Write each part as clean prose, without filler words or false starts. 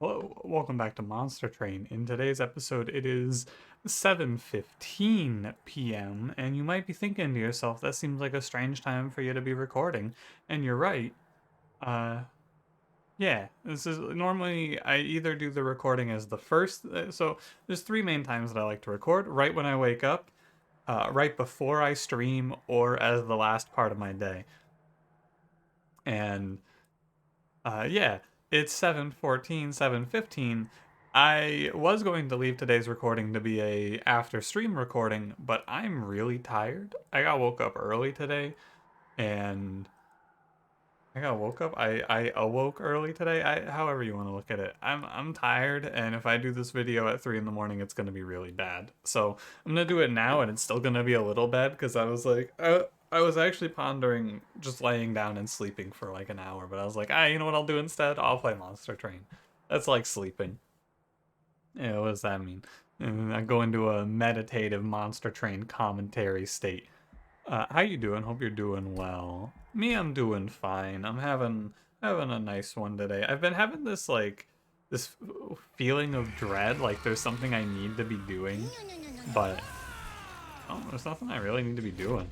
Hello, welcome back to Monster Train. In today's episode, it is 7:15 p.m., and you might be thinking to yourself, that seems like a strange time for you to be recording. And you're right. Uh, yeah, this is normally I either do the recording as the first, so there's three main times that I like to record: right when I wake up, right before I stream, or as the last part of my day. And yeah, it's 7:14, 7:15. I was going to leave today's recording to be a after stream recording, but I'm really tired. I got woke up early today, and I awoke early today. However you want to look at it. I'm tired, and if I do this video at 3 in the morning, it's gonna be really bad. So I'm gonna do it now, and it's still gonna be a little bad because I was like, I was actually pondering just laying down and sleeping for like an hour, but I was like, you know what I'll do instead? I'll play Monster Train. That's like sleeping. Yeah, what does that mean? And I go into a meditative Monster Train commentary state. How you doing? Hope you're doing well. Me, I'm doing fine. I'm having a nice one today. I've been having this feeling of dread, like there's something I need to be doing, but oh, there's nothing I really need to be doing.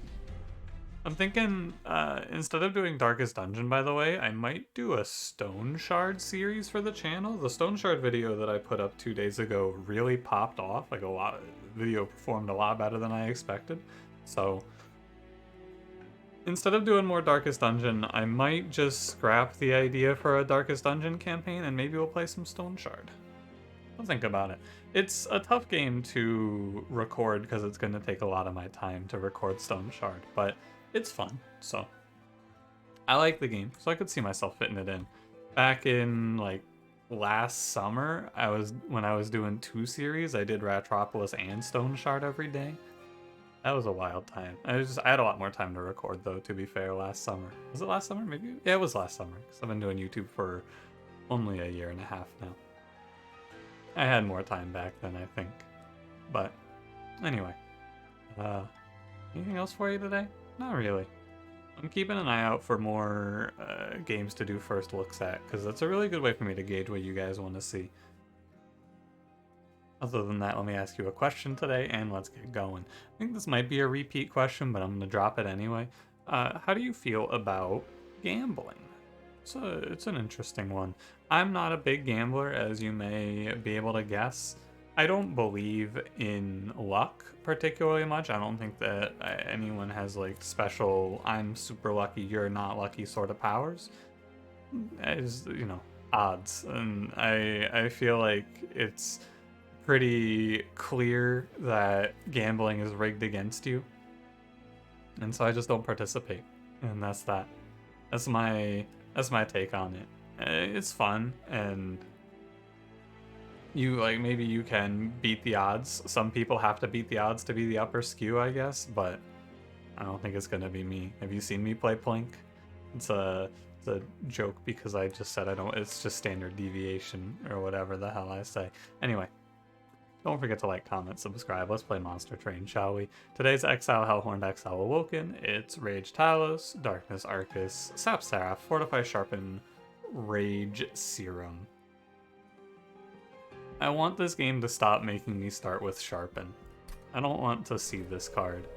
I'm thinking instead of doing Darkest Dungeon, by the way, I might do a Stone Shard series for the channel. The Stone Shard video that I put up 2 days ago really popped off. Like the video performed a lot better than I expected. So instead of doing more Darkest Dungeon, I might just scrap the idea for a Darkest Dungeon campaign and maybe we'll play some Stone Shard. I'll think about it. It's a tough game to record because it's going to take a lot of my time to record Stone Shard, but it's fun, so I like the game, so I could see myself fitting it in. Back in like last summer, when I was doing 2 series, I did Ratropolis and Stone Shard every day. That was a wild time. I had a lot more time to record though, to be fair, last summer. Was it last summer? Maybe? Yeah, it was last summer, because I've been doing YouTube for only a year and a half now. I had more time back then, I think. But anyway, anything else for you today? Not really. I'm keeping an eye out for more games to do first looks at, because that's a really good way for me to gauge what you guys want to see. Other than that, let me ask you a question today, and let's get going. I think this might be a repeat question, but I'm going to drop it anyway. How do you feel about gambling? It's an interesting one. I'm not a big gambler, as you may be able to guess. I don't believe in luck particularly much. I don't think that anyone has like special, I'm super lucky, you're not lucky sort of powers. As you know, odds, and I feel like it's pretty clear that gambling is rigged against you, and so I just don't participate, and that's that. That's my take on it. It's fun, and maybe you can beat the odds. Some people have to beat the odds to be the upper skew, I guess, but I don't think it's gonna be me. Have you seen me play Plink? It's a joke because I just said I don't. It's just standard deviation or whatever the hell I say. Anyway. Don't forget to like, comment, subscribe. Let's play Monster Train, shall we? Today's Exile, Hellhorned, Exile, Awoken. It's Rage Talos, Darkness Arcus, Sap Seraph, Fortify Sharpen, Rage Serum. I want this game to stop making me start with Sharpen. I don't want to see this card.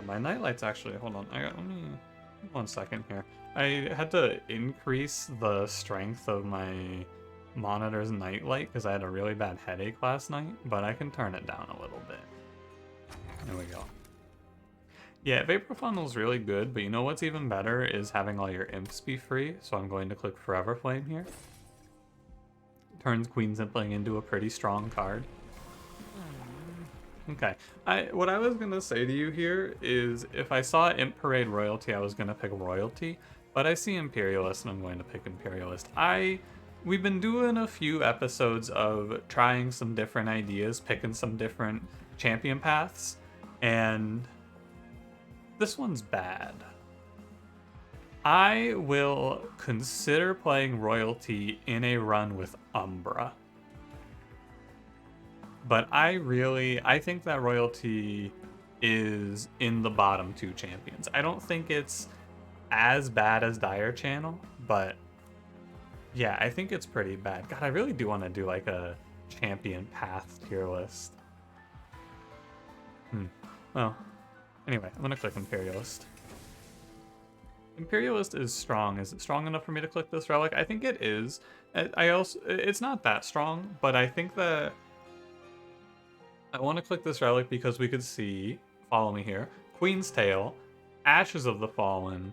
My Nightlight's actually, hold on, let me, 1 second here. I had to increase the strength of my monitor's nightlight because I had a really bad headache last night, but I can turn it down a little bit. There we go. Yeah, Vapor Funnel's really good, but you know what's even better is having all your imps be free, so I'm going to click Forever Flame here. Turns Queen Zimpling into a pretty strong card. Okay, what I was gonna say to you here is if I saw Imp Parade Royalty, I was gonna pick Royalty, but I see Imperialist and I'm going to pick Imperialist. We've been doing a few episodes of trying some different ideas, picking some different champion paths, and this one's bad. I will consider playing Royalty in a run with Umbra. But I think that Royalty is in the bottom 2 champions. I don't think it's as bad as Dire Channel, but Yeah, I think it's pretty bad. God, I really do want to do like a champion path tier list. Well, anyway, I'm gonna click Imperialist. Imperialist is strong. Is it strong enough for me to click this relic? I think it is. It's not that strong, but I think that I want to click this relic because we could see, follow me here, Queen's Tail, Ashes of the Fallen,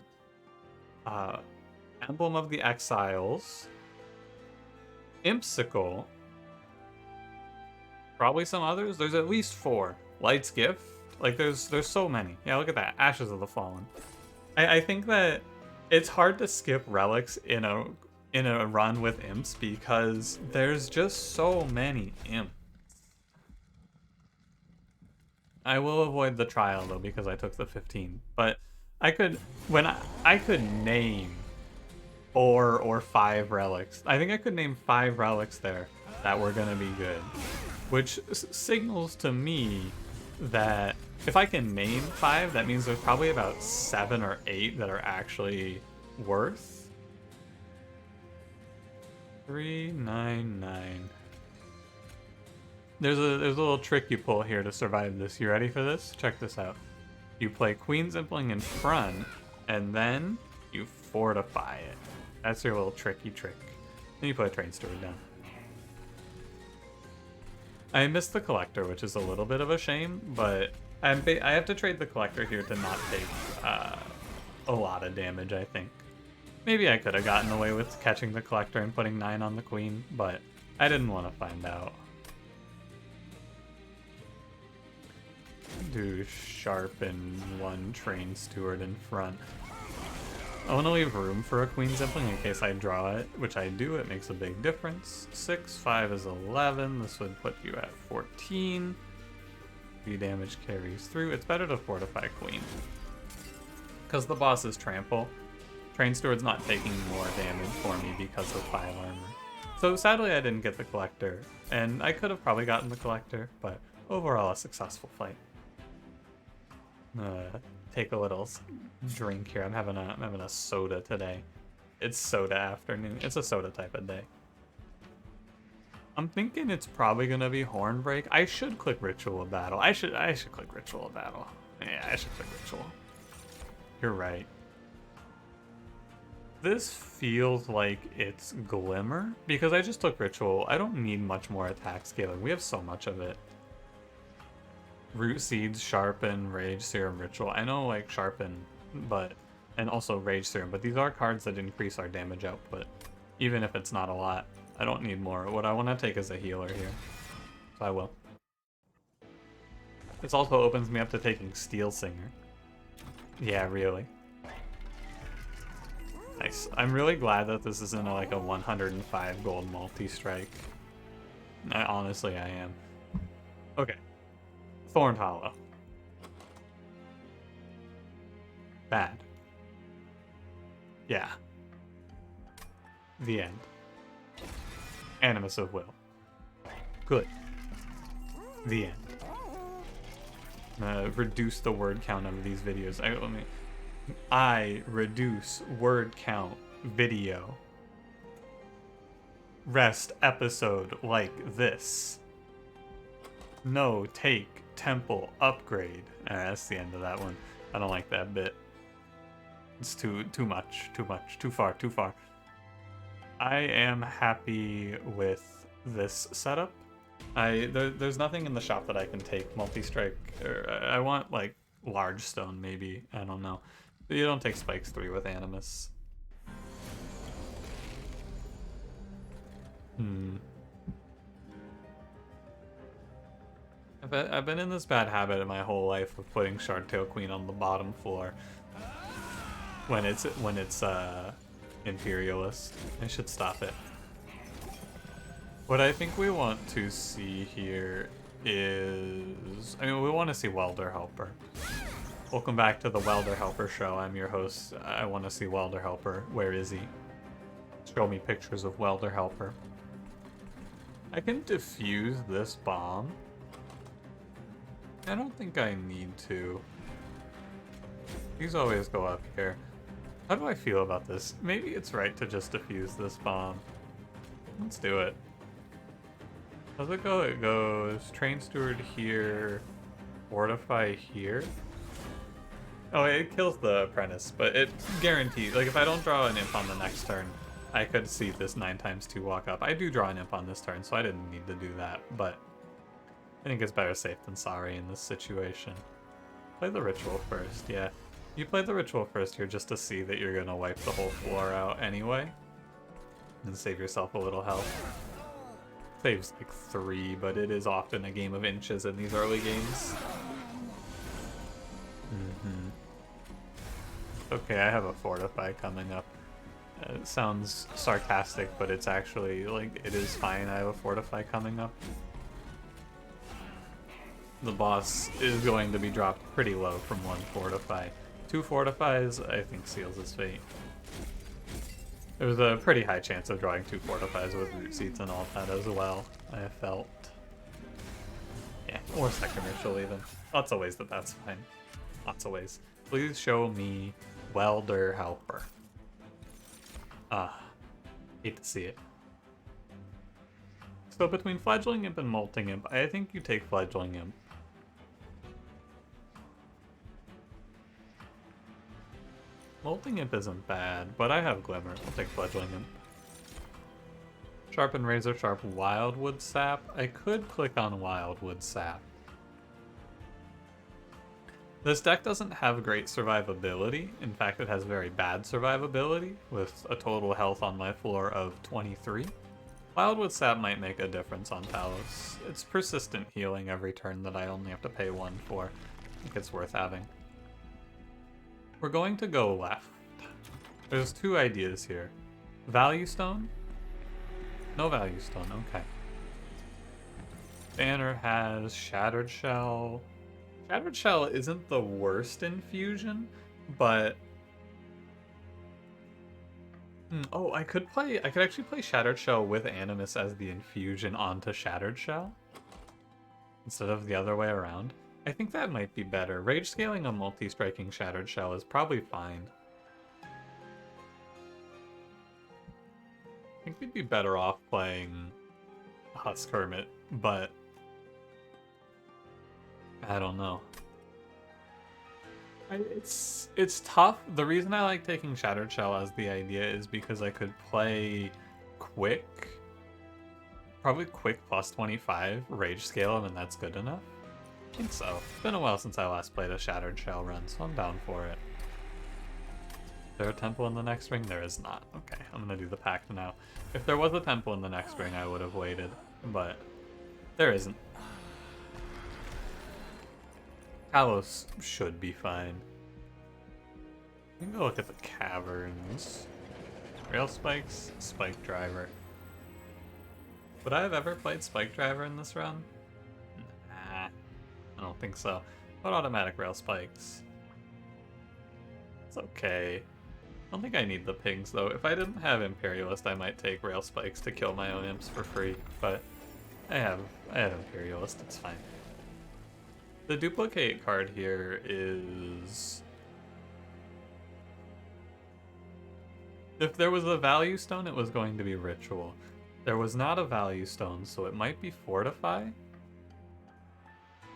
Emblem of the Exiles, Impsicle, probably some others. There's at least 4. Light's Gift. Like there's so many. Yeah, look at that. Ashes of the Fallen. I think that it's hard to skip relics in a run with imps because there's just so many imps. I will avoid the trial though because I took the 15. But I could I could name 4 or 5 relics. I think I could name 5 relics there that were gonna be good, which signals to me that if I can name 5, that means there's probably about 7 or 8 that are actually worth. 399. There's a little trick you pull here to survive this. You ready for this? Check this out. You play Queen's Impling in front, and then you fortify it. That's your little tricky trick. Then you put a Train Steward down. I missed the Collector, which is a little bit of a shame, but I have to trade the Collector here to not take a lot of damage, I think. Maybe I could have gotten away with catching the Collector and putting 9 on the Queen, but I didn't want to find out. Do Sharpen 1 Train Steward in front. I want to leave room for a Queen's Impling in case I draw it, which I do. It makes a big difference. 6, 5 is 11. This would put you at 14. The damage carries through. It's better to fortify Queen. Because the boss is Trample. Train Steward's not taking more damage for me because of 5 armor. So sadly I didn't get the Collector. And I could have probably gotten the Collector, but overall a successful fight. Take a little drink here. I'm having a soda today. It's soda afternoon. It's a soda type of day. I'm thinking it's probably gonna be Hornbreak. I should click Ritual of Battle. I should click Ritual of Battle. Yeah, I should click Ritual. You're right. This feels like it's Glimmer because I just took Ritual. I don't need much more attack scaling. We have so much of it. Root Seeds, Sharpen, Rage Serum, Ritual. I know like Sharpen, and also Rage Serum, but these are cards that increase our damage output, even if it's not a lot. I don't need more. What I want to take is a healer here, so I will. This also opens me up to taking Steel Singer. Yeah, really. Nice. I'm really glad that this isn't like a 105 gold multi-strike. Honestly, I am. Okay. Thorned Hollow. Bad. Yeah. The end. Animus of Will. Good. The end. Reduce the word count of these videos. I reduce word count video. Rest episode like this. No take temple upgrade. That's the end of that one. I don't like that bit. It's too much, too far. I am happy with this setup. There's nothing in the shop that I can take multi-strike. I want like large stone maybe. I don't know. You don't take spikes 3 with Animus. I've been in this bad habit my whole life of putting Sharktail Queen on the bottom floor when it's Imperialist. I should stop it. What I think we want to see here is, we want to see Welder Helper. Welcome back to the Welder Helper show. I'm your host. I want to see Welder Helper. Where is he? Show me pictures of Welder Helper. I can defuse this bomb. I don't think I need to. These always go up here. How do I feel about this? Maybe it's right to just defuse this bomb. Let's do it. How's it go? It goes Train Steward here, Fortify here. Oh, it kills the Apprentice, but it guarantees, like if I don't draw an imp on the next turn, I could see this 9x2 walk up. I do draw an imp on this turn, so I didn't need to do that, but I think it's better safe than sorry in this situation. Play the Ritual first, yeah. You play the Ritual first here just to see that you're gonna wipe the whole floor out anyway. And save yourself a little health. Saves like 3, but it is often a game of inches in these early games. Okay, I have a Fortify coming up. It sounds sarcastic, but it's actually, like, it is fine. I have a Fortify coming up. The boss is going to be dropped pretty low from 1 Fortify. 2 Fortifies, I think, seals his fate. There's a pretty high chance of drawing 2 Fortifies with root seeds and all that as well, I have felt. Yeah, or second ritual even. Lots of ways that that's fine. Lots of ways. Please show me Welder Helper. Hate to see it. So between Fledgling Imp and Molting Imp, I think you take Fledgling Imp. Molting Imp isn't bad, but I have Glimmer. I'll take Fledgling Imp. Sharpen Razor Sharp Wildwood Sap. I could click on Wildwood Sap. This deck doesn't have great survivability. In fact, it has very bad survivability, with a total health on my floor of 23. Wildwood Sap might make a difference on Talos. It's persistent healing every turn that I only have to pay 1 for. I think it's worth having. We're going to go left. There's 2 ideas here. Value Stone? No Value Stone, okay. Banner has Shattered Shell. Shattered Shell isn't the worst infusion, but... Oh, I could actually play Shattered Shell with Animus as the infusion onto Shattered Shell, instead of the other way around. I think that might be better. Rage scaling a multi-striking Shattered Shell is probably fine. I think we'd be better off playing Husk Hermit, but I don't know. It's tough. The reason I like taking Shattered Shell as the idea is because I could play Quick, probably Quick plus 25, Rage Scale him, and that's good enough. I think so. It's been a while since I last played a Shattered Shell run, so I'm down for it. Is there a temple in the next ring? There is not. Okay, I'm gonna do the pact now. If there was a temple in the next ring, I would have waited, but there isn't. Talos should be fine. You can go look at the caverns. Rail Spikes, Spike Driver. Would I have ever played Spike Driver in this run? Nah, I don't think so. What automatic Rail Spikes? It's okay. I don't think I need the pings though. If I didn't have Imperialist, I might take Rail Spikes to kill my own imps for free, but I have Imperialist, it's fine. The duplicate card here is... If there was a value stone, it was going to be Ritual. There was not a value stone, so it might be Fortify.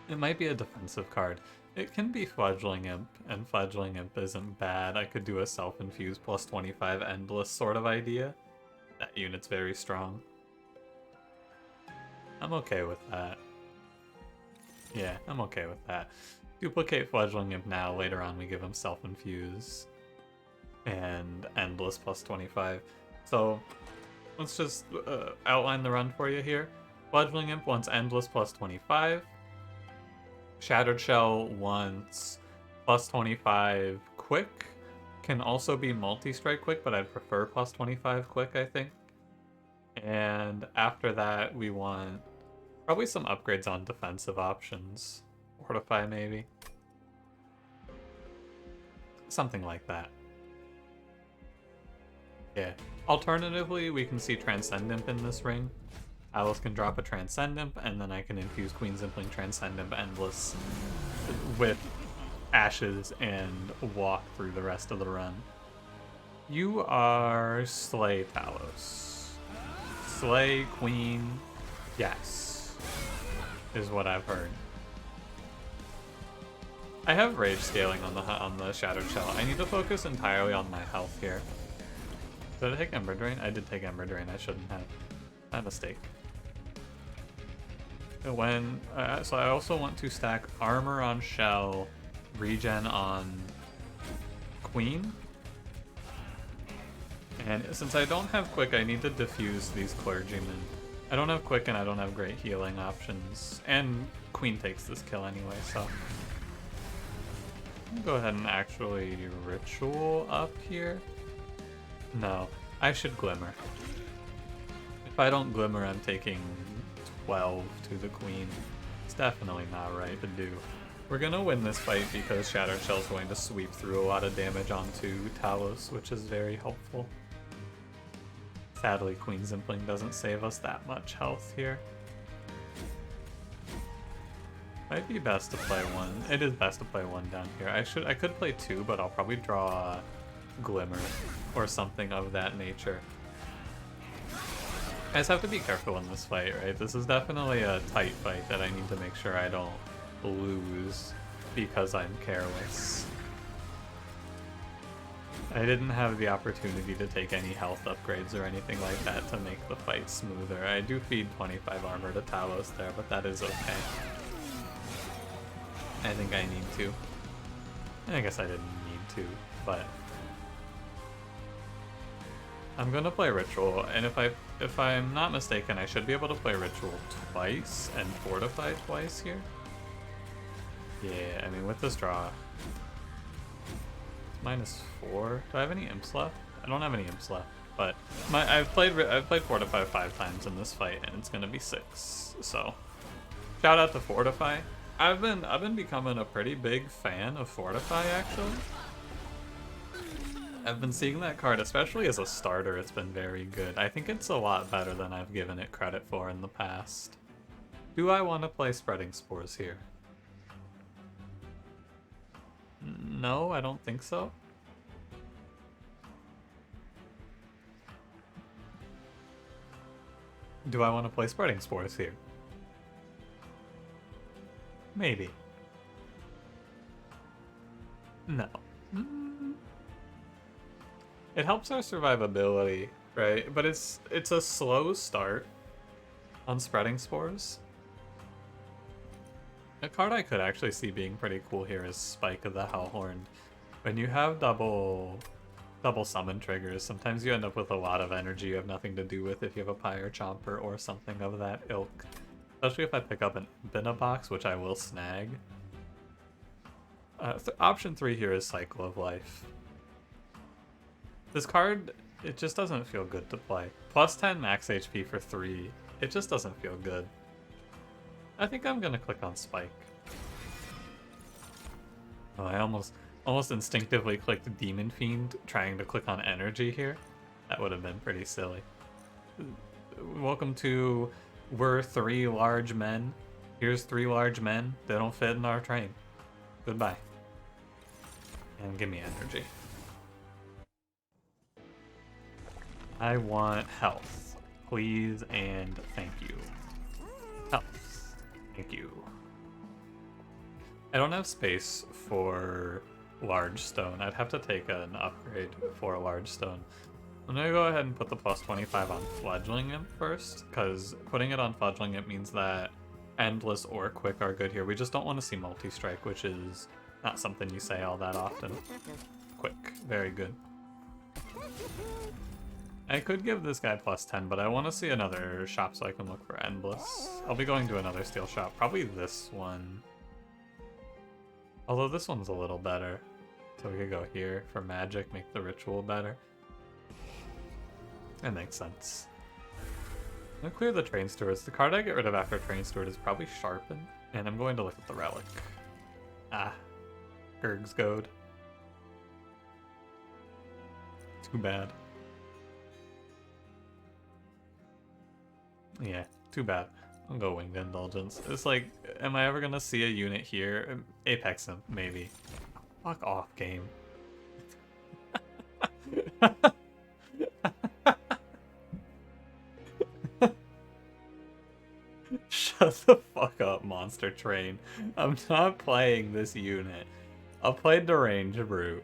It might be a defensive card. It can be Fledgling Imp, and Fledgling Imp isn't bad. I could do a self-infuse plus 25 endless sort of idea. That unit's very strong. I'm okay with that. Yeah, I'm okay with that. Duplicate Fledgling Imp now, later on we give him self-infuse. And endless plus 25. So, let's just outline the run for you here. Fledgling Imp wants endless plus 25. Shattered Shell wants plus 25 quick. Can also be multi-strike quick, but I'd prefer plus 25 quick, I think. And after that, we want probably some upgrades on defensive options. Fortify, maybe. Something like that. Yeah. Alternatively, we can see Transcendent in this ring. Alice can drop a Transcendent, and then I can infuse Queen Zimpling Transcendent Endless with Ashes and walk through the rest of the run. You are Slay Talos. Slay Queen, yes, is what I've heard. I have rage scaling on the Shattered Shell. I need to focus entirely on my health here. Did I take Ember Drain? I did take Ember Drain. I shouldn't have. My mistake. So I also want to stack armor on Shell, regen on Queen. And since I don't have Quick, I need to diffuse these Clergymen. I don't have Quick and I don't have great healing options. And Queen takes this kill anyway, so... Go ahead and actually ritual up here. No, I should glimmer. If I don't glimmer, I'm taking 12 to the queen. It's definitely not right to do. We're gonna win this fight because Shattered Shell's going to sweep through a lot of damage onto Talos, which is very helpful. Sadly, Queen Zimpling doesn't save us that much health here. Might be best to play one. It is best to play one down here. I could play two, but I'll probably draw Glimmer or something of that nature. I just have to be careful in this fight, right? This is definitely a tight fight that I need to make sure I don't lose because I'm careless. I didn't have the opportunity to take any health upgrades or anything like that to make the fight smoother. I do feed 25 armor to Talos there, but that is okay. I think I need to. I guess I didn't need to, but I'm gonna play Ritual, and if I'm not mistaken, I should be able to play Ritual twice and Fortify twice here. Yeah, I mean with this draw, -4. Do I have any imps left? I don't have any imps left, but I've played Fortify 5 times in this fight, and it's gonna be 6. So shout out to Fortify. I've been becoming a pretty big fan of Fortify, actually. I've been seeing that card, especially as a starter, it's been very good. I think it's a lot better than I've given it credit for in the past. Do I want to play Spreading Spores here? No, I don't think so. Do I want to play Spreading Spores here? Maybe. No. It helps our survivability, right? But it's a slow start on Spreading Spores. A card I could actually see being pretty cool here is Spike of the Hellhorned. When you have double summon triggers, sometimes you end up with a lot of energy you have nothing to do with if you have a Pyre Chomper or something of that ilk. Especially if I pick up an imp in a box, which I will snag. Option 3 here is Cycle of Life. This card, it just doesn't feel good to play. +10 max HP for 3, it just doesn't feel good. I think I'm gonna click on Spike. Oh, I almost instinctively clicked Demon Fiend, trying to click on Energy here. That would have been pretty silly. Welcome to We're 3 large men. Here's 3 large men. They don't fit in our train. Goodbye. And give me energy. I want health, please, and thank you. Health. Thank you. I don't have space for large stone. I'd have to take an upgrade for a large stone. I'm gonna go ahead and put the +25 on Fledgling Imp first, because putting it on Fledgling Imp means that Endless or Quick are good here. We just don't want to see Multi-Strike, which is not something you say all that often. Quick, very good. I could give this guy +10, but I want to see another shop so I can look for Endless. I'll be going to another steel shop, probably this one. Although this one's a little better. So we could go here for magic, make the ritual better. That makes sense. I'm gonna clear the Train Stewards. The card I get rid of after Train Steward is probably Sharpen, and I'm going to look at the Relic. Ah, Gurg's Goad. Too bad. Yeah, too bad. I'll go Winged Indulgence. It's like, am I ever gonna see a unit here? Apex Imp, maybe. Fuck off, game. Shut the fuck up, Monster Train. I'm not playing this unit. I'll play Deranged Brute.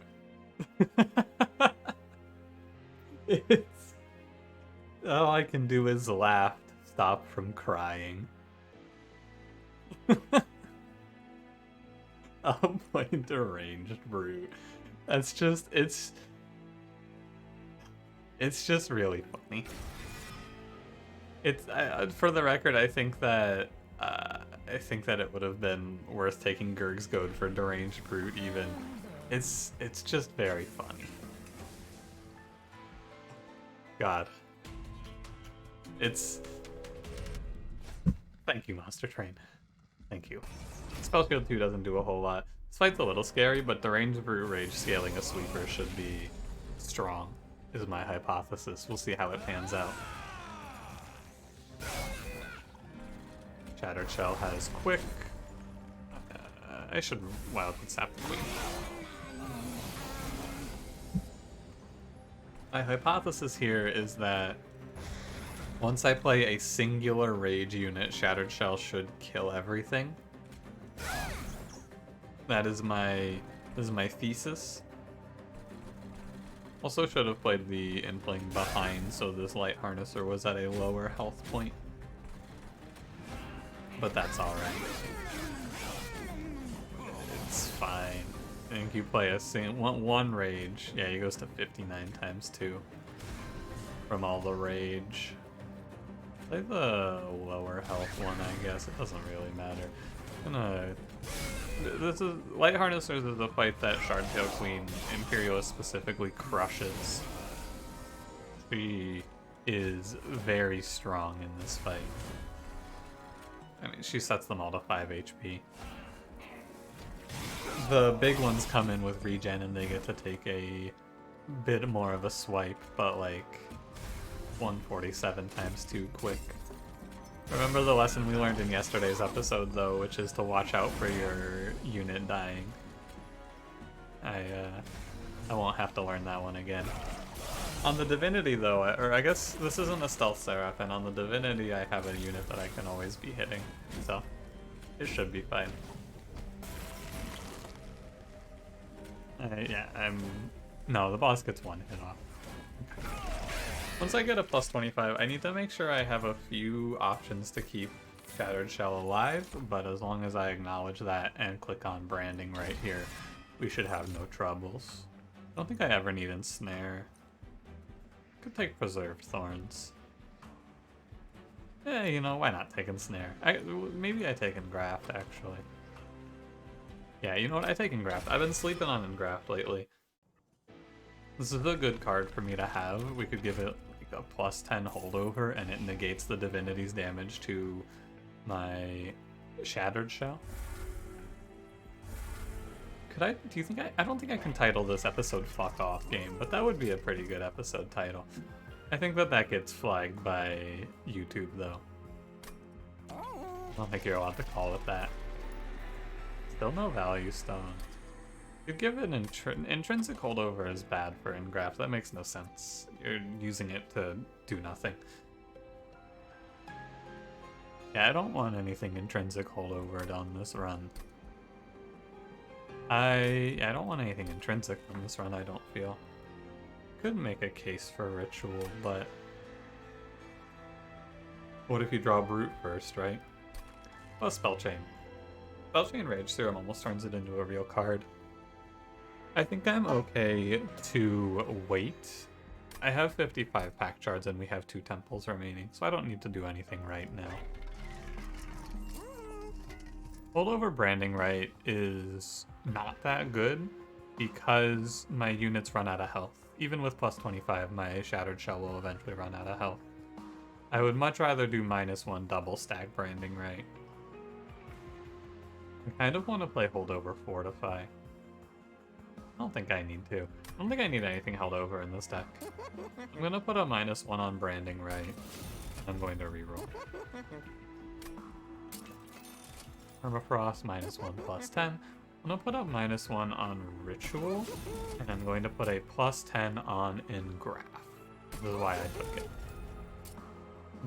It's... all I can do is laugh to stop from crying. I'll play Deranged Brute. That's just... it's just really funny. It's for the record, I think that it would have been worth taking Gurg's Goad for Deranged Brute even. It's just very funny. God. It's... thank you, Monster Train. Thank you. Spell Shield 2 doesn't do a whole lot. This fight's a little scary, but Deranged Brute Rage scaling a sweeper should be strong, is my hypothesis. We'll see how it pans out. Shattered Shell has Quick. I should wildly sap the Queen. My hypothesis here is that once I play a singular Rage unit, Shattered Shell should kill everything. That is my thesis. Also should have played the Inkling behind so this Light Harnesser was at a lower health point. But that's alright. It's fine. I think you play a one Rage. Yeah, he goes to 59 times 2 from all the Rage. Play the lower health one, I guess. It doesn't really matter. This is... Light Harnessers is a fight that Shardtail Queen Imperialist specifically crushes. She is very strong in this fight. I mean, she sets them all to 5 HP. The big ones come in with regen and they get to take a bit more of a swipe, but like 147 times 2 quick. Remember the lesson we learned in yesterday's episode though, which is to watch out for your unit dying. I won't have to learn that one again. On the Divinity though, or I guess this isn't a Stealth Seraph, and on the Divinity I have a unit that I can always be hitting, so it should be fine. Yeah, no, the boss gets one hit off. Okay. Once I get a plus 25, I need to make sure I have a few options to keep Shattered Shell alive, but as long as I acknowledge that and click on branding right here, we should have no troubles. I don't think I ever need Ensnare. Could take Preserved Thorns. Yeah, you know, why not take Ensnare? Maybe I take Engraft, actually. Yeah, you know what? I take Engraft. I've been sleeping on Engraft lately. This is a good card for me to have. We could give it like a plus 10 holdover, and it negates the Divinity's damage to my Shattered Shell. Do you think I don't think I can title this episode Fuck Off Game, but that would be a pretty good episode title. I think that gets flagged by YouTube though. I don't think you're allowed to call it that. Still no value stone. You give it an intrinsic holdover is bad for Engraft. That makes no sense. You're using it to do nothing. Yeah, I don't want anything intrinsic holdover on this run. I don't want anything intrinsic on this run, I don't feel. Could make a case for Ritual, but... what if you draw Brute first, right? Well, Spellchain. Spellchain Rage Serum almost turns it into a real card. I think I'm okay to wait. I have 55 pack shards and we have 2 temples remaining, so I don't need to do anything right now. Holdover Branding Right is not that good because my units run out of health. Even with plus 25, my Shattered Shell will eventually run out of health. I would much rather do -1 double stack Branding Right. I kind of want to play Holdover Fortify. I don't think I need to. I don't think I need anything held over in this deck. I'm going to put a -1 on Branding Right. I'm going to reroll. Permafrost, -1 plus 10. I'm gonna put up -1 on Ritual, and I'm going to put a +10 on Engraph. This is why I took it.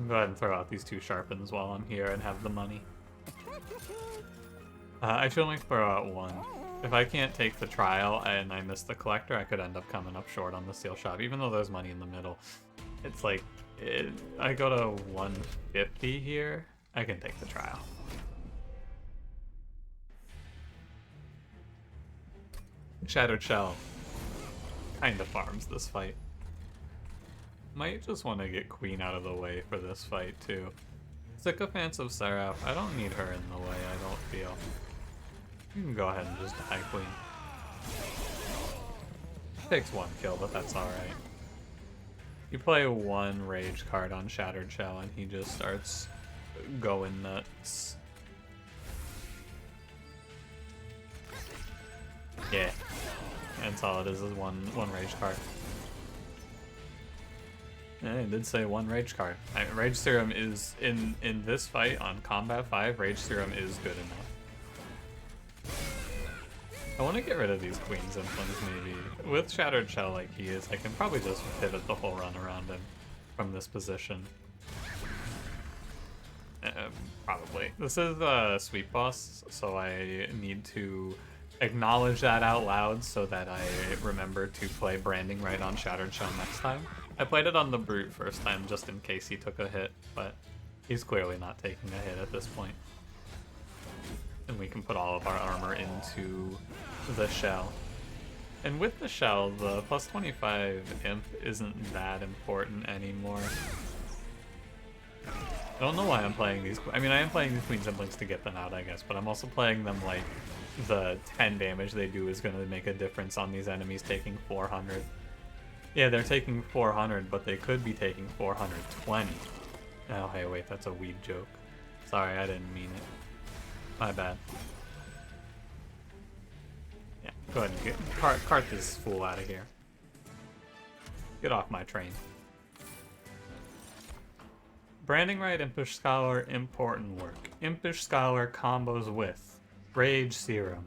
Go ahead and throw out these 2 sharpens while I'm here and have the money. I should only throw out 1. If I can't take the trial and I miss the collector, I could end up coming up short on the steel shop, even though there's money in the middle. It's like, I go to 150 here, I can take the trial. Shattered Shell kinda farms this fight. Might just want to get Queen out of the way for this fight, too. Sycophants of Seraph, I don't need her in the way, I don't feel. You can go ahead and just die, Queen. Takes 1 kill, but that's alright. You play 1 Rage card on Shattered Shell and he just starts going nuts. Yeah. That's all it is one Rage card. Yeah, I did say 1 Rage card. Rage Serum is, in this fight on Combat 5, Rage Serum is good enough. I want to get rid of these Queen's Implants, maybe. With Shattered Shell like he is, I can probably just pivot the whole run around him from this position. Probably. This is a Sweep Boss, so I need to acknowledge that out loud so that I remember to play Branding right on Shattered Shell next time. I played it on the Brute first time just in case he took a hit, but he's clearly not taking a hit at this point. And we can put all of our armor into the shell. And with the shell, the +25 imp isn't that important anymore. I don't know why I'm playing these. I mean, I am playing these Queen's Implants to get them out, I guess, but I'm also playing them like the 10 damage they do is going to make a difference on these enemies taking 400. Yeah, they're taking 400, but they could be taking 420. Oh, hey, wait, that's a weed joke. Sorry, I didn't mean it. My bad. Yeah, go ahead and cart this fool out of here. Get off my train. Branding Right, Impish Scholar, important work. Impish Scholar combos with Rage Serum.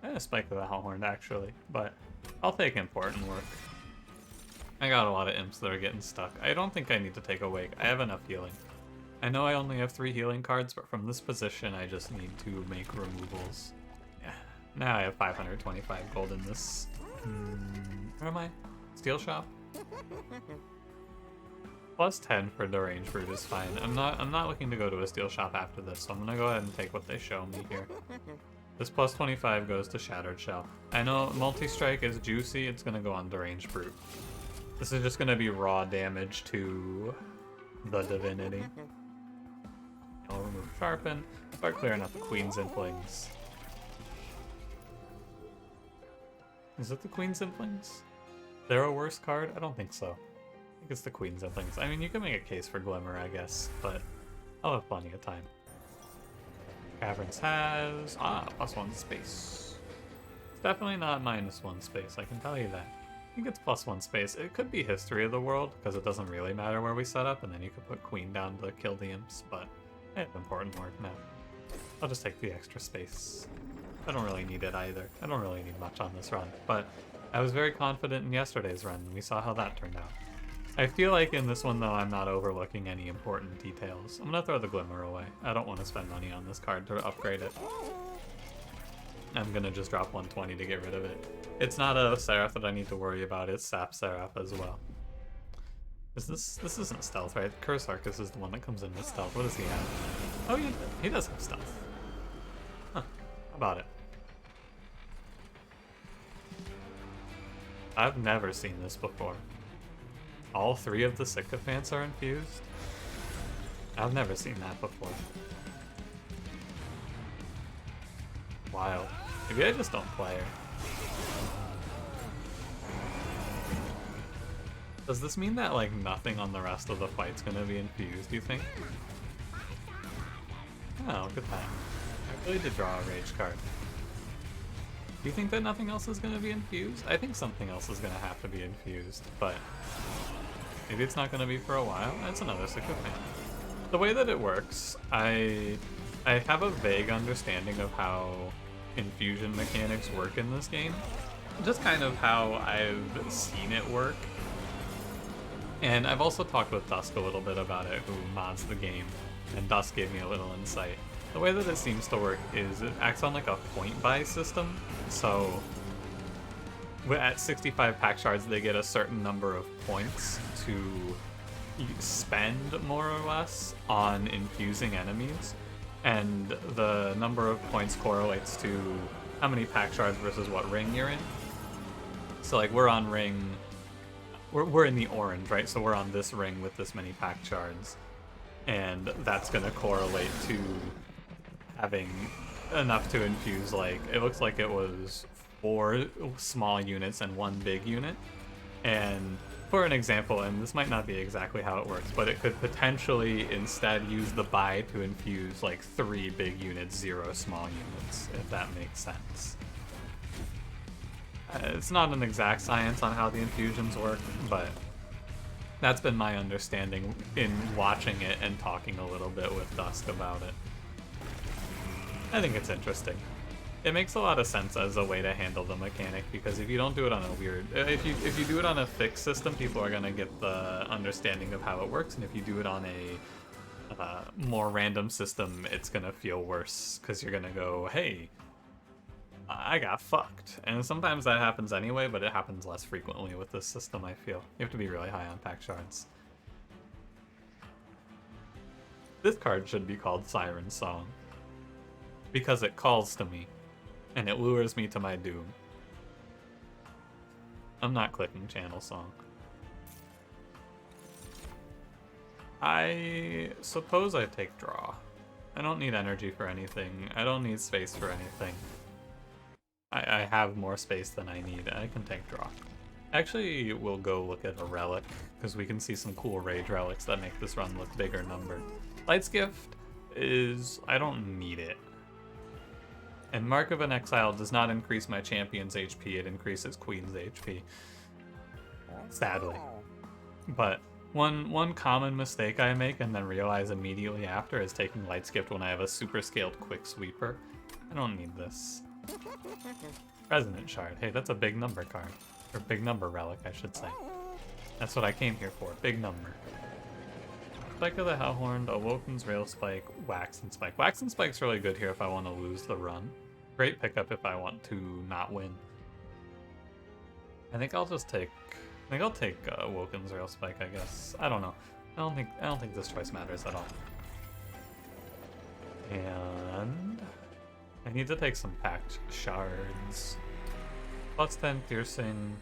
And a Spike of the Hellhorned, actually, but I'll take important work. I got a lot of imps that are getting stuck. I don't think I need to take Awake. I have enough healing. I know I only have 3 healing cards, but from this position, I just need to make removals. Yeah. Now I have 525 gold in this. Where am I? Steel Shop? +10 for Deranged Brute is fine. I'm not looking to go to a Steel Shop after this, so I'm gonna go ahead and take what they show me here. This +25 goes to Shattered Shell. I know Multi-Strike is juicy, it's gonna go on Deranged Brute. This is just gonna be raw damage to the Divinity. I'll remove Sharpen, start clearing out the Queen's Implings. Is it the Queen's Implings? They're a worse card? I don't think so. I think it's the Queen's Implings. I mean, you can make a case for Glimmer, I guess, but I'll have plenty of time. Caverns has... +1 space. It's definitely not -1 space, I can tell you that. I think it's +1 space. It could be History of the World, because it doesn't really matter where we set up, and then you could put Queen down to kill the imps, but I have important work now. I'll just take the extra space. I don't really need it either. I don't really need much on this run, but I was very confident in yesterday's run, and we saw how that turned out. I feel like in this one, though, I'm not overlooking any important details. I'm gonna throw the Glimmer away. I don't want to spend money on this card to upgrade it. I'm gonna just drop 120 to get rid of it. It's not a Seraph that I need to worry about, it's Sap Seraph as well. This isn't stealth, right? Curse Arcus is the one that comes in with stealth. What does he have? Oh, yeah, he does have stealth. Huh, how about it? I've never seen this before. All 3 of the Sycophants are infused? I've never seen that before. Wild. Maybe I just don't play her. Does this mean that, like, nothing on the rest of the fight's gonna be infused, do you think? Oh, look at that. I really did draw a Rage card. Do you think that nothing else is gonna be infused? I think something else is gonna have to be infused, but maybe it's not gonna be for a while. That's another Sycophant. The way that it works, I have a vague understanding of how infusion mechanics work in this game. Just kind of how I've seen it work. And I've also talked with Dusk a little bit about it, who mods the game, and Dusk gave me a little insight. The way that it seems to work is it acts on like a point buy system. So at 65 pack shards, they get a certain number of points to spend, more or less, on infusing enemies. And the number of points correlates to how many pack shards versus what ring you're in. So like we're on ring, we're in the orange, right? So we're on this ring with this many pack shards. And that's gonna correlate to having enough to infuse, like, it looks like it was 4 small units and 1 big unit. And for an example, and this might not be exactly how it works, but it could potentially instead use the buy to infuse like 3 big units, 0 small units, if that makes sense. It's not an exact science on how the infusions work, but that's been my understanding in watching it and talking a little bit with Dusk about it. I think it's interesting. It makes a lot of sense as a way to handle the mechanic, because if you don't do it on a weird... If you do it on a fixed system, people are going to get the understanding of how it works, and if you do it on a more random system, it's going to feel worse, because you're going to go, hey, I got fucked. And sometimes that happens anyway, but it happens less frequently with this system, I feel. You have to be really high on pack shards. This card should be called Siren Song, because it calls to me, and it lures me to my doom. I'm not clicking channel song. I suppose I take draw. I don't need energy for anything. I don't need space for anything. I have more space than I need. I can take draw. Actually, we'll go look at a relic, because we can see some cool rage relics that make this run look bigger numbered. Light's Gift is... I don't need it. And Mark of an Exile does not increase my champion's HP, it increases Queen's HP. Sadly. But one common mistake I make and then realize immediately after is taking Light's Gift when I have a super scaled Quick Sweeper. I don't need this. Resonant Shard. Hey, that's a big number card. Or big number relic, I should say. That's what I came here for. Big number. Spike of the Hellhorned, Awoken's Rail Spike, Wax and Spike. Wax and Spike's really good here if I want to lose the run. Great pickup if I want to not win. I think I'll just take... I think I'll take Awoken's Rail Spike, I guess. I don't know. I don't think this choice matters at all. And I need to take some packed shards. Plus 10 piercing.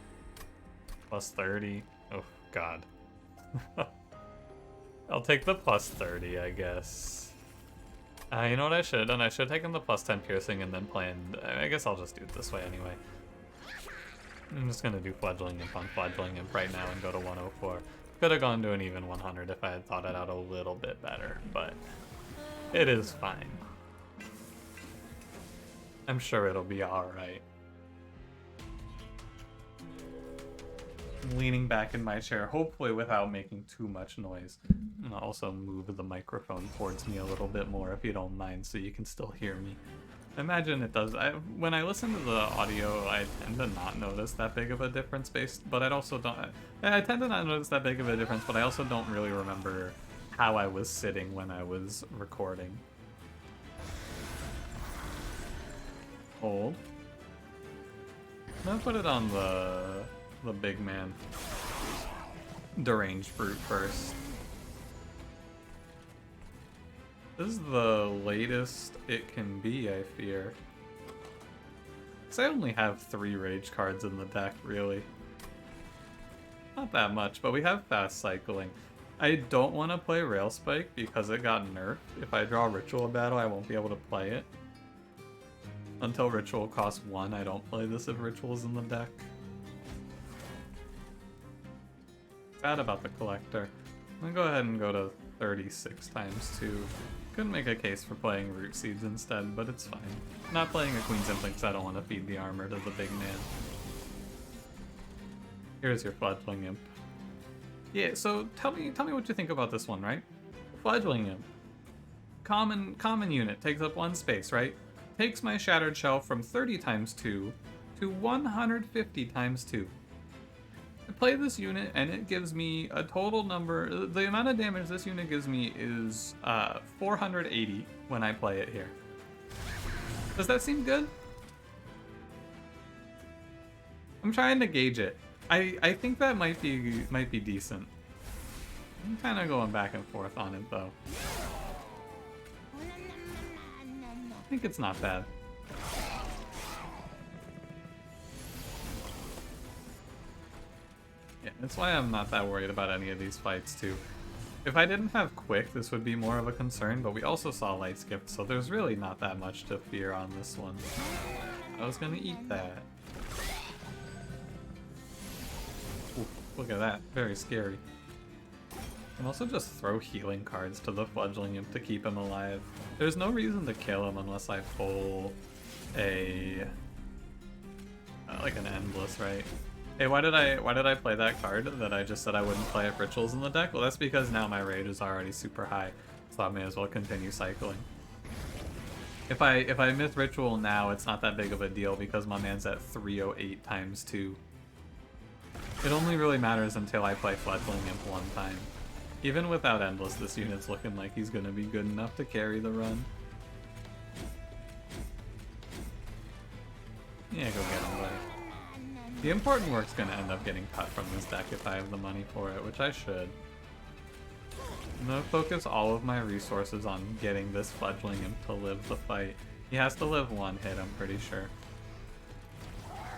Plus 30. Oh god. I'll take the plus 30, I guess. You know what I should have done? I should have taken the plus 10 piercing and then planned... I guess I'll just do it this way anyway. I'm just gonna do Fledgling Imp on Fledgling Imp right now and go to 104. Could have gone to an even 100 if I had thought it out a little bit better, but it is fine. I'm sure it'll be alright. Leaning back in my chair, hopefully without making too much noise. And I'll also move the microphone towards me a little bit more if you don't mind, so you can still hear me. I imagine it does. When I listen to the audio, I tend to not notice that big of a difference but I also don't... I tend to not notice that big of a difference, but I also don't really remember how I was sitting when I was recording. Hold. I'm gonna put it on the big man. Deranged Brute first. This is the latest it can be, I fear. Because I only have 3 rage cards in the deck, really. Not that much, but we have fast cycling. I don't want to play Rail Spike because it got nerfed. If I draw Ritual Battle, I won't be able to play it. Until Ritual costs 1, I don't play this if Ritual's in the deck. Bad about the Collector. I'm gonna go ahead and go to 36 times 2. Couldn't make a case for playing Root Seeds instead, but it's fine. Not playing a Queen's Imp because I don't want to feed the armor to the big man. Here's your Fledgling Imp. Yeah, so tell me what you think about this one, right? Fledgling Imp. Common unit, takes up 1 space, right? takes my Shattered Shell from 30 times 2 to 150 times 2. I play this unit and it gives me a total number, the amount of damage this unit gives me is 480 when I play it here. Does that seem good? I'm trying to gauge it. I think that might be decent. I'm kind of going back and forth on it though. I think it's not bad. Yeah, that's why I'm not that worried about any of these fights too. If I didn't have Quick, this would be more of a concern, but we also saw Light Skipped, so there's really not that much to fear on this one. I was gonna eat that. Ooh, look at that, very scary. I can also just throw healing cards to the Fledgling Imp to keep him alive. There's no reason to kill him unless I pull a... like an Endless, right? Hey, why did I play that card that I just said I wouldn't play if Ritual's in the deck? Well, that's because now my rage is already super high, so I may as well continue cycling. If I myth Ritual now, it's not that big of a deal because my man's at 308 times 2. It only really matters until I play Fledgling Imp one time. Even without Endless, this unit's looking like he's gonna be good enough to carry the run. Yeah, go get him, buddy. The important work's gonna end up getting cut from this deck if I have the money for it, which I should. I'm gonna focus all of my resources on getting this Fledgling Imp to live the fight. He has to live one hit, I'm pretty sure.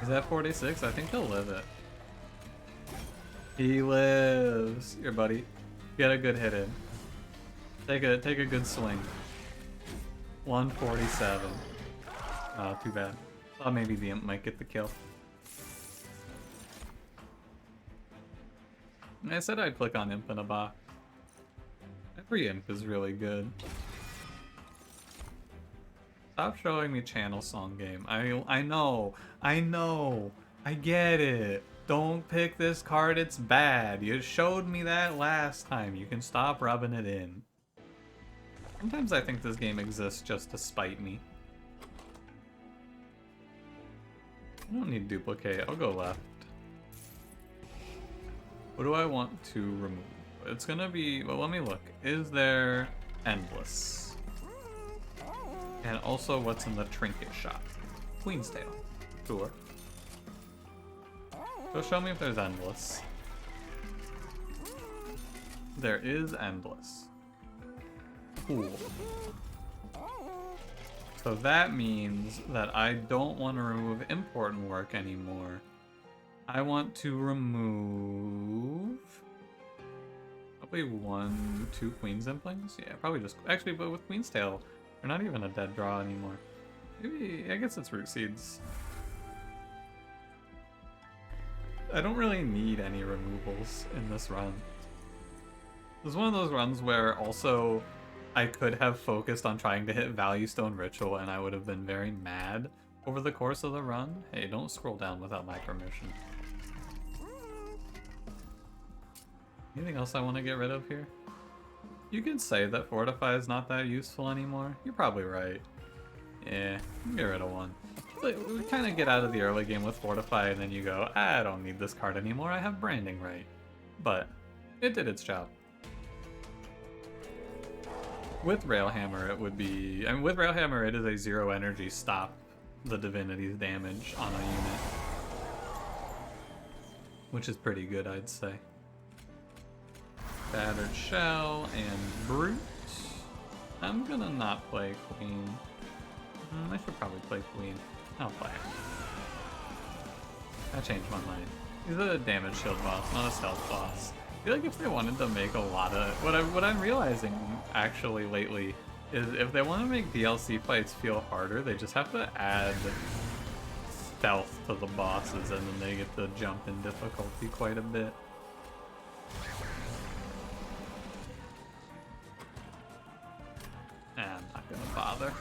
He's at 46? I think he'll live it. He lives! Here, buddy. Get a good hit in. Take a good swing. 147. Oh, too bad. Thought maybe the Imp might get the kill. I said I'd click on Imp in a box. Every Imp is really good. Stop showing me Channel Song Game. I know, I get it. Don't pick this card, it's bad. You showed me that last time. You can stop rubbing it in. Sometimes I think this game exists just to spite me. I don't need duplicate, I'll go left. What do I want to remove? It's gonna be, well, let me look. Is there Endless? And also what's in the Trinket shop? Queen's Tail. Sure. Go show me if there's Endless. There is Endless. Cool. So that means that I don't want to remove important work anymore. I want to remove... probably 1, 2 Queen's Implings? Yeah, probably just... actually, but with Queen's Tail, they're not even a dead draw anymore. Maybe... I guess it's Root Seeds. I don't really need any removals in this run. This is one of those runs where also I could have focused on trying to hit Value Stone Ritual and I would have been very mad over the course of the run. Hey, don't scroll down without my permission. Anything else I want to get rid of here? You could say that Fortify is not that useful anymore. You're probably right. Yeah, get rid of one. We kind of get out of the early game with Fortify and then you go, I don't need this card anymore, I have Branding Right. But it did its job. With Railhammer it would be, I mean with Railhammer it is a 0 energy stop the Divinity's damage on a unit. Which is pretty good, I'd say. Battered Shell and Brute. I'm gonna not play Queen. I should probably play Queen. I'll play it. I changed my mind. He's a damage shield boss, not a stealth boss. I feel like if they wanted to make a lot of... What I'm realizing, actually, lately, is if they want to make DLC fights feel harder, they just have to add stealth to the bosses, and then they get to jump in difficulty quite a bit. I'm not gonna bother.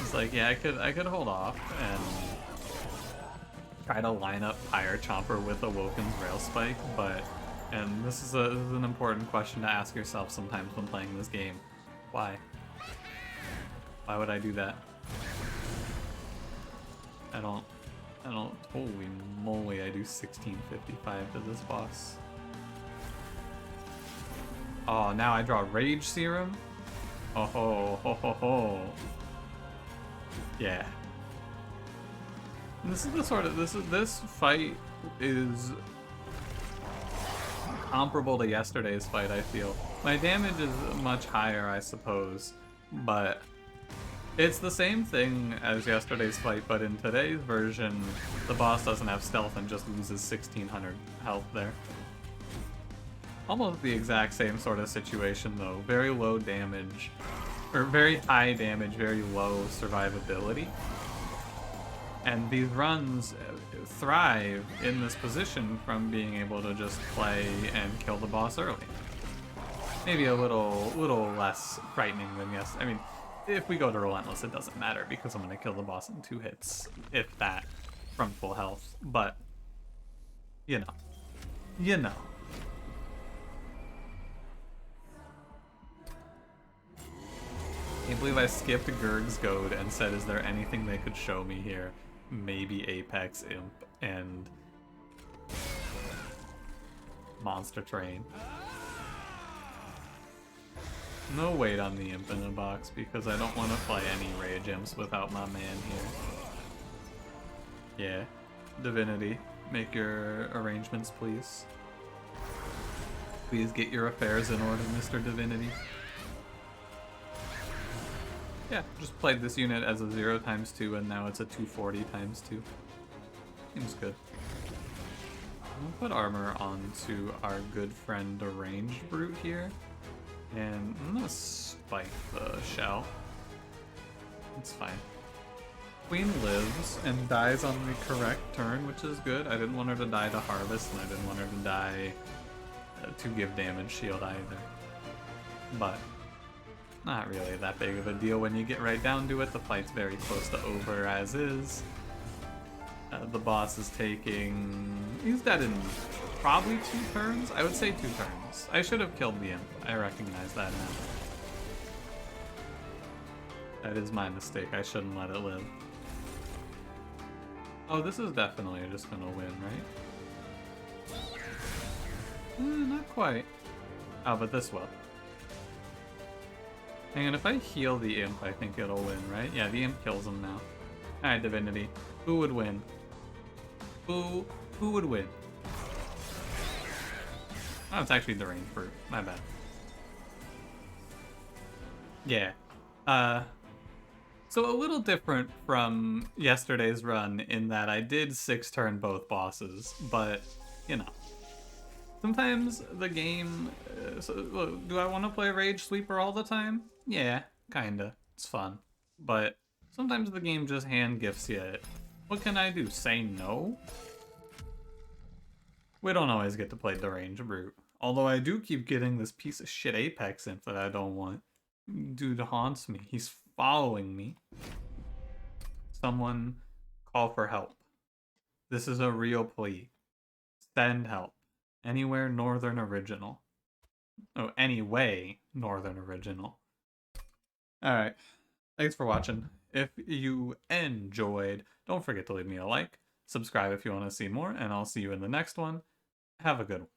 It's like, yeah, I could hold off and try to line up Pyre Chomper with Awoken's Rail Spike, but, and this is an important question to ask yourself sometimes when playing this game. Why? Why would I do that? I don't, holy moly, I do 1655 to this boss. Oh, now I draw Rage Serum? Oh ho, ho ho ho. Yeah. And this is the sort of, this fight is comparable to yesterday's fight, I feel. My damage is much higher, I suppose, but it's the same thing as yesterday's fight, but in today's version, the boss doesn't have stealth and just loses 1600 health there. Almost the exact same sort of situation though. Very low damage, or very high damage, very low survivability. And these runs thrive in this position from being able to just play and kill the boss early. Maybe a little less frightening than yes. I mean, if we go to Relentless, it doesn't matter because I'm going to kill the boss in 2 hits, if that, from full health. But, you know. You know. I can't believe I skipped Gurg's Goad and said, is there anything they could show me here? Maybe Apex Imp and monstertrain. No weight on the Imp in a box because I don't want to play any Rage Imps without my man here. Yeah. Divinity, make your arrangements, please. Please get your affairs in order, Mr. Divinity. Yeah, just played this unit as a 0x2 and now it's a 240 x 2. Seems good. I'll put armor onto our good friend the ranged brute here. And I'm gonna spike the shell. It's fine. Queen lives and dies on the correct turn, which is good. I didn't want her to die to harvest and I didn't want her to die to give damage shield either. But not really that big of a deal when you get right down to it. The fight's very close to over as is. The boss is taking... He's dead in probably 2 turns? I would say 2 turns. I should have killed the Imp. I recognize that now. That is my mistake. I shouldn't let it live. Oh, this is definitely just gonna win, right? Not quite. Oh, but this will. And if I heal the Imp, I think it'll win, right? Yeah, the Imp kills him now. Alright, Divinity. Who would win? Who would win? Oh, it's actually the Range Brute. My bad. Yeah. So a little different from yesterday's run in that I did 6-turn both bosses, but, you know. Sometimes the game... do I want to play Rage Sweeper all the time? Yeah, kinda. It's fun. But sometimes the game just hand gifts you it. What can I do? Say no? We don't always get to play the Range Brute. Although I do keep getting this piece of shit Apex Imp that I don't want. Dude haunts me. He's following me. Someone call for help. This is a real plea. Send help. AnywayNorthernOriginal. Oh, AnywayNorthernOriginal. Alright. Thanks for watching. If you enjoyed, don't forget to leave me a like. Subscribe if you want to see more, and I'll see you in the next one. Have a good one.